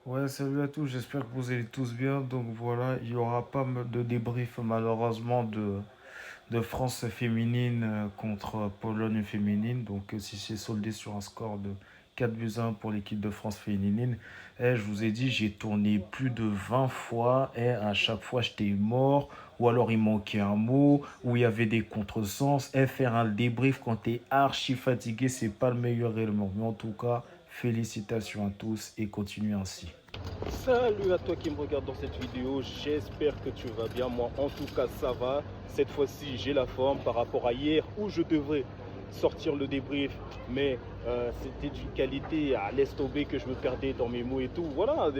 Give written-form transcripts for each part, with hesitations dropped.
Ouais, salut à tous, j'espère que vous allez tous bien. Donc voilà, il y aura pas mal de débrief malheureusement de France féminine contre Pologne féminine. Donc si c'est soldé sur un score de 4-1 pour l'équipe de France féminine. Et je vous ai dit, j'ai tourné plus de 20 fois et à chaque fois j'étais mort. Ou alors il manquait un mot, ou il y avait des contresens. Et faire un débrief quand t'es archi fatigué, c'est pas le meilleur élément. Mais en tout cas, félicitations à tous et continuez ainsi. Salut à toi qui me regarde dans cette vidéo, j'espère que tu vas bien. Moi en tout cas ça va. Cette fois-ci j'ai la forme par rapport à hier où je devrais sortir le débrief, mais c'était d'une qualité à laisse tomber que je me perdais dans mes mots et tout. Voilà,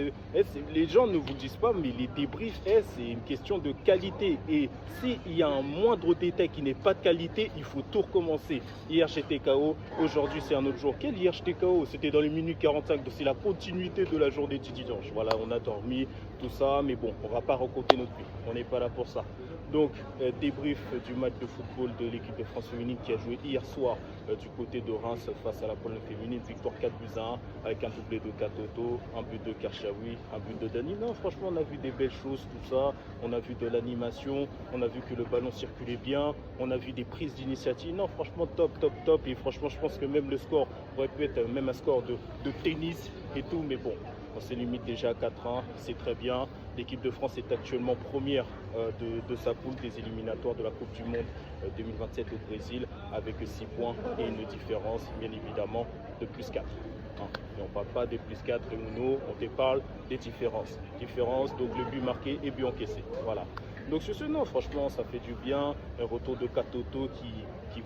les gens ne vous disent pas, mais les débriefs, c'est une question de qualité. Et s'il y a un moindre détail qui n'est pas de qualité, il faut tout recommencer. Hier j'étais KO, aujourd'hui c'est un autre jour. Quel hier j'étais KO? C'était dans les minutes 45, donc c'est la continuité de la journée du dimanche. Voilà, on a dormi, tout ça, mais bon, on va pas raconter notre vie, on n'est pas là pour ça. Donc, débrief du match de football de l'équipe de France féminine qui a joué hier soir du côté de Reims face à la Pologne féminine. Victoire 4-1 avec un doublé de Katoto, un but de Karchaoui, un but de Dani. Non, franchement, on a vu des belles choses, tout ça. On a vu de l'animation, on a vu que le ballon circulait bien, on a vu des prises d'initiative. Non, franchement, top, top, top. Et franchement, je pense que même le score aurait pu être même un score de tennis et tout. Mais bon, on s'est limite déjà à 4-1, c'est très bien. L'équipe de France est actuellement première de sa poule des éliminatoires de la Coupe du Monde 2027 au Brésil avec 6 points et une différence bien évidemment de plus 4. Et on ne parle pas des plus 4 de Mouno, on te parle des différences. Différence, donc le but marqué et but encaissé. Voilà. Donc sur ce, non, franchement, ça fait du bien. Un retour de Katoto qui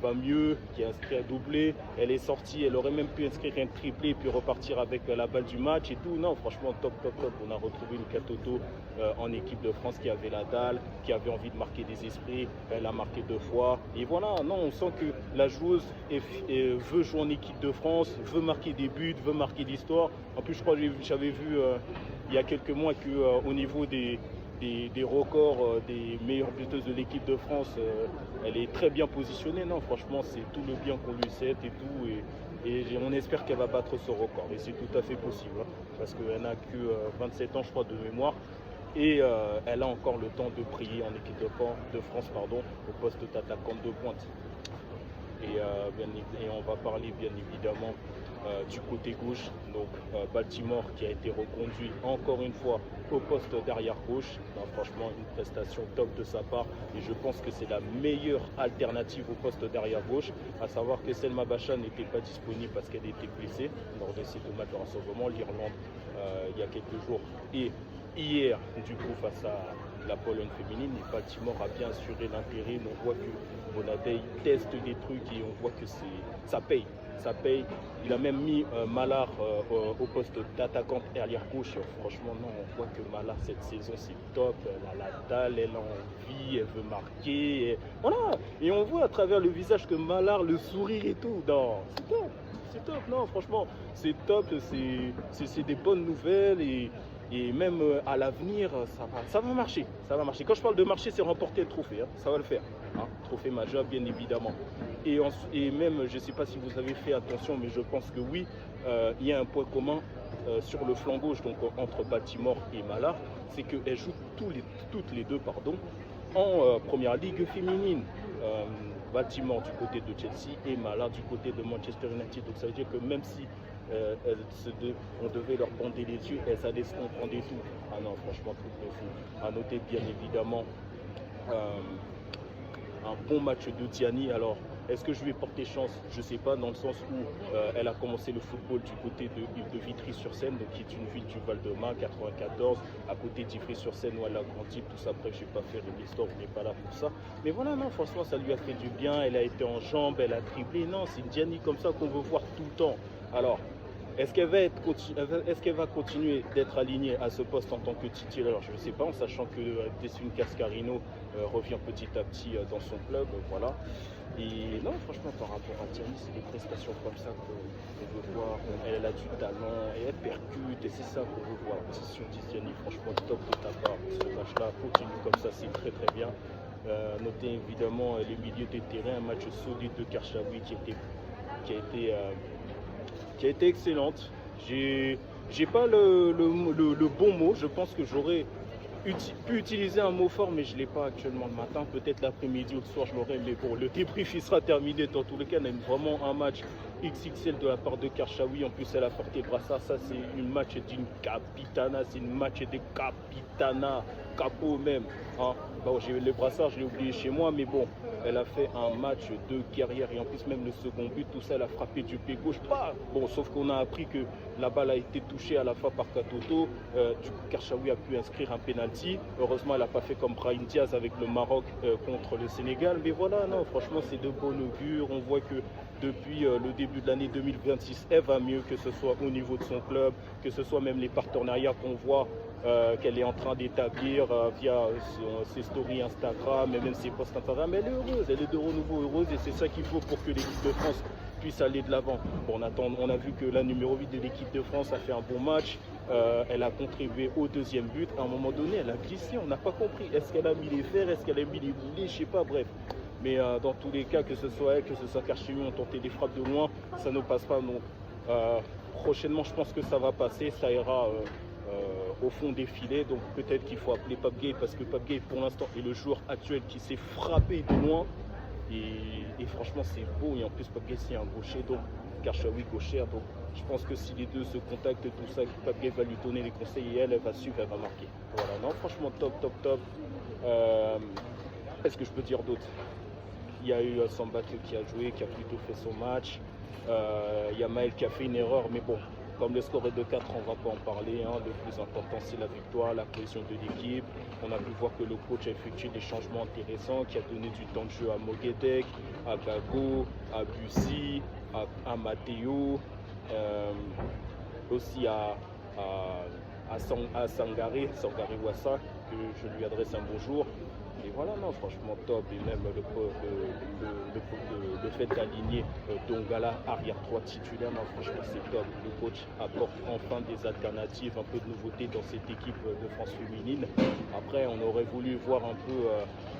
va mieux, qui a inscrit un doublé. Elle est sortie, elle aurait même pu inscrire un triplé et puis repartir avec la balle du match et tout. Non, franchement, top, top, top. On a retrouvé une Katoto en équipe de France qui avait la dalle, qui avait envie de marquer des esprits. Elle a marqué 2 fois. Et voilà, non, on sent que la joueuse veut jouer en équipe de France, veut marquer des buts, veut marquer l'histoire. En plus, je crois que j'avais vu il y a quelques mois qu'au niveau des records des meilleures buteuses de l'équipe de France, elle est très bien positionnée. Non, franchement, c'est tout le bien qu'on lui souhaite et tout. Et on espère qu'elle va battre ce record. Et c'est tout à fait possible, hein, parce qu'elle n'a que 27 ans, je crois, de mémoire. Et elle a encore le temps de briller en équipe de France au poste d'attaquante de pointe. Et on va parler bien évidemment du côté gauche, donc Baltimore qui a été reconduit encore une fois au poste d'arrière gauche. Ben, franchement, une prestation top de sa part et je pense que c'est la meilleure alternative au poste d'arrière gauche, à savoir que Selma Bacha n'était pas disponible parce qu'elle était blessée lors de ces 2 matchs de rassemblement, l'Irlande il y a quelques jours et hier du coup face à la Pologne féminine. Et Baltimore a bien assuré l'intérim. On voit que Bonadei teste des trucs et on voit que ça paye. Ça paye. Il a même mis Malard au poste d'attaquante arrière gauche. Franchement, non, on voit que Malard cette saison c'est top. Elle a la dalle, elle a envie, elle veut marquer. Voilà. Et on voit à travers le visage que Malard, le sourire et tout. Non, c'est top. C'est top, non, franchement, c'est top. C'est des bonnes nouvelles et même à l'avenir, ça va marcher. Ça va marcher. Quand je parle de marcher, c'est remporter le trophée. Hein, ça va le faire. Hein, trophée majeur, bien évidemment. Et même, je ne sais pas si vous avez fait attention, mais je pense que oui, il y a un point commun sur le flanc gauche, donc entre Baltimore et Malard, c'est qu'elles jouent toutes les deux en première ligue féminine. Baltimore du côté de Chelsea et Malard du côté de Manchester United. Donc ça veut dire que même si on devait leur bander les yeux, elles allaient se comprendre et tout. Ah non, franchement, truc de fou. À noter bien évidemment un bon match de Diani. Alors, est-ce que je vais porter chance? Je ne sais pas, dans le sens où elle a commencé le football du côté de Vitry-sur-Seine, donc qui est une ville du Val-de-Marne, 94, à côté d'Ivry-sur-Seine où elle a grandi, tout ça. Après, je ne vais pas faire l'histoire, on n'est pas là pour ça. Mais voilà, non, franchement, ça lui a fait du bien. Elle a été en jambes, elle a dribblé. Non, c'est une Diani comme ça qu'on veut voir tout le temps. Alors, est-ce qu'elle va continuer d'être alignée à ce poste en tant que titulaire? Je ne sais pas, en sachant que Dessun Cascarino revient petit à petit dans son club. Voilà. Et non, franchement, par rapport à Diani, c'est des prestations comme ça qu'on veut voir. Elle a du talent, et elle percute, et c'est ça qu'on veut voir. C'est sur Diani, franchement, top de ta part. Ce match-là continue comme ça, c'est très très bien. Notez évidemment les milieux de terrain, un match solide de Karchaoui qui a été excellente. J'ai pas le bon mot. Je pense que j'aurais pu utiliser un mot fort, mais je ne l'ai pas actuellement le matin. Peut-être l'après-midi ou le soir, je l'aurai. Mais bon, le débrief, il sera terminé. Dans tous les cas, on a eu vraiment un match XXL de la part de Karchaoui. En plus, elle a porté brassard. Ça, c'est une match d'une capitana. C'est une match de capitana. Capot même. Hein. Bon, j'ai le brassard, je l'ai oublié chez moi. Mais bon, elle a fait un match de guerrière. Et en plus, même le second but, tout ça, elle a frappé du pied gauche. Pas. Bon, sauf qu'on a appris que la balle a été touchée à la fois par Katoto. Du coup, Karchaoui a pu inscrire un pénalty. Heureusement, elle n'a pas fait comme Brahim Diaz avec le Maroc contre le Sénégal. Mais voilà, non, franchement, c'est de bon augure. On voit que depuis le début de l'année 2026, elle va mieux, que ce soit au niveau de son club, que ce soit même les partenariats qu'on voit qu'elle est en train d'établir via ses stories Instagram et même ses posts Instagram. Elle est heureuse, elle est de renouveau heureuse et c'est ça qu'il faut pour que l'équipe de France puisse aller de l'avant. Bon, on a vu que la numéro 8 de l'équipe de France a fait un bon match. Elle a contribué au deuxième but. À un moment donné, elle a glissé, on n'a pas compris. Est-ce qu'elle a mis les fers, est-ce qu'elle a mis les boulets, je sais pas, bref. Mais dans tous les cas, que ce soit elle, que ce soit Karchaoui, on tentait des frappes de loin, ça ne passe pas. Donc prochainement, je pense que ça va passer, ça ira au fond des filets. Donc peut-être qu'il faut appeler Pape Gueye parce que Pape Gueye, pour l'instant, est le joueur actuel qui s'est frappé de loin. Et franchement, c'est beau. Et en plus, Pape Gueye, c'est un gaucher, donc Karchaoui gauchère. Donc je pense que si les deux se contactent, tout ça, Pape Gueye va lui donner les conseils et elle va suivre, elle va marquer. Voilà, non, franchement, top, top, top. Qu'est-ce que je peux dire d'autre? Il y a eu Samba qui a joué, qui a plutôt fait son match. Il y a Maël qui a fait une erreur, mais bon, comme le score est de 4, on ne va pas en parler. Hein. Le plus important, c'est la victoire, la cohésion de l'équipe. On a pu voir que le coach a effectué des changements intéressants, qui a donné du temps de jeu à Moguedek, à Gago, à Bussi, à Matteo, aussi à Sangaré Wassa, que je lui adresse un bonjour. Et voilà, non, franchement top. Et même le fait d'aligner Dongala arrière droit titulaire, non, franchement c'est top. Le coach apporte enfin des alternatives, un peu de nouveauté dans cette équipe de France féminine. Après, on aurait voulu voir un peu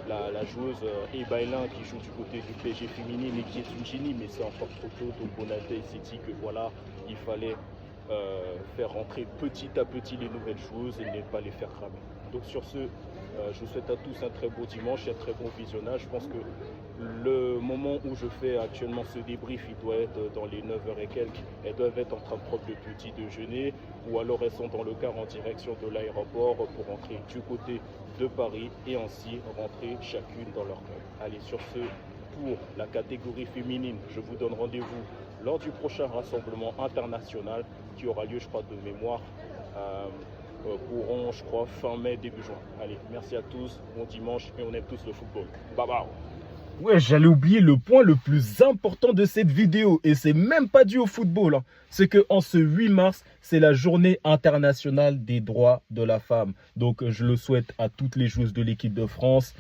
la joueuse Ebailin qui joue du côté du PSG féminine et qui est une génie, mais c'est encore trop tôt. Donc Bonaté s'est dit que voilà, il fallait faire rentrer petit à petit les nouvelles joueuses et ne pas les faire cramer. Donc sur ce, je vous souhaite à tous un très beau dimanche et un très bon visionnage. Je pense que le moment où je fais actuellement ce débrief, il doit être dans les 9h et quelques. Elles doivent être en train de prendre le petit déjeuner ou alors elles sont dans le car en direction de l'aéroport pour rentrer du côté de Paris et ainsi rentrer chacune dans leur club. Allez, sur ce, pour la catégorie féminine, je vous donne rendez-vous lors du prochain rassemblement international qui aura lieu, je crois, de mémoire, courant, je crois, fin mai, début juin. Allez, merci à tous, bon dimanche et on aime tous le football. Bye bye. Ouais, j'allais oublier le point le plus important de cette vidéo et c'est même pas dû au football. Hein. C'est qu'en ce 8 mars, c'est la journée internationale des droits de la femme. Donc, je le souhaite à toutes les joueuses de l'équipe de France,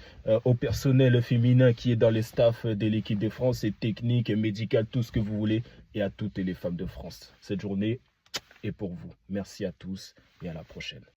au personnel féminin qui est dans les staffs de l'équipe de France, et technique, et médical, tout ce que vous voulez, et à toutes les femmes de France. Cette journée est pour vous. Merci à tous et à la prochaine.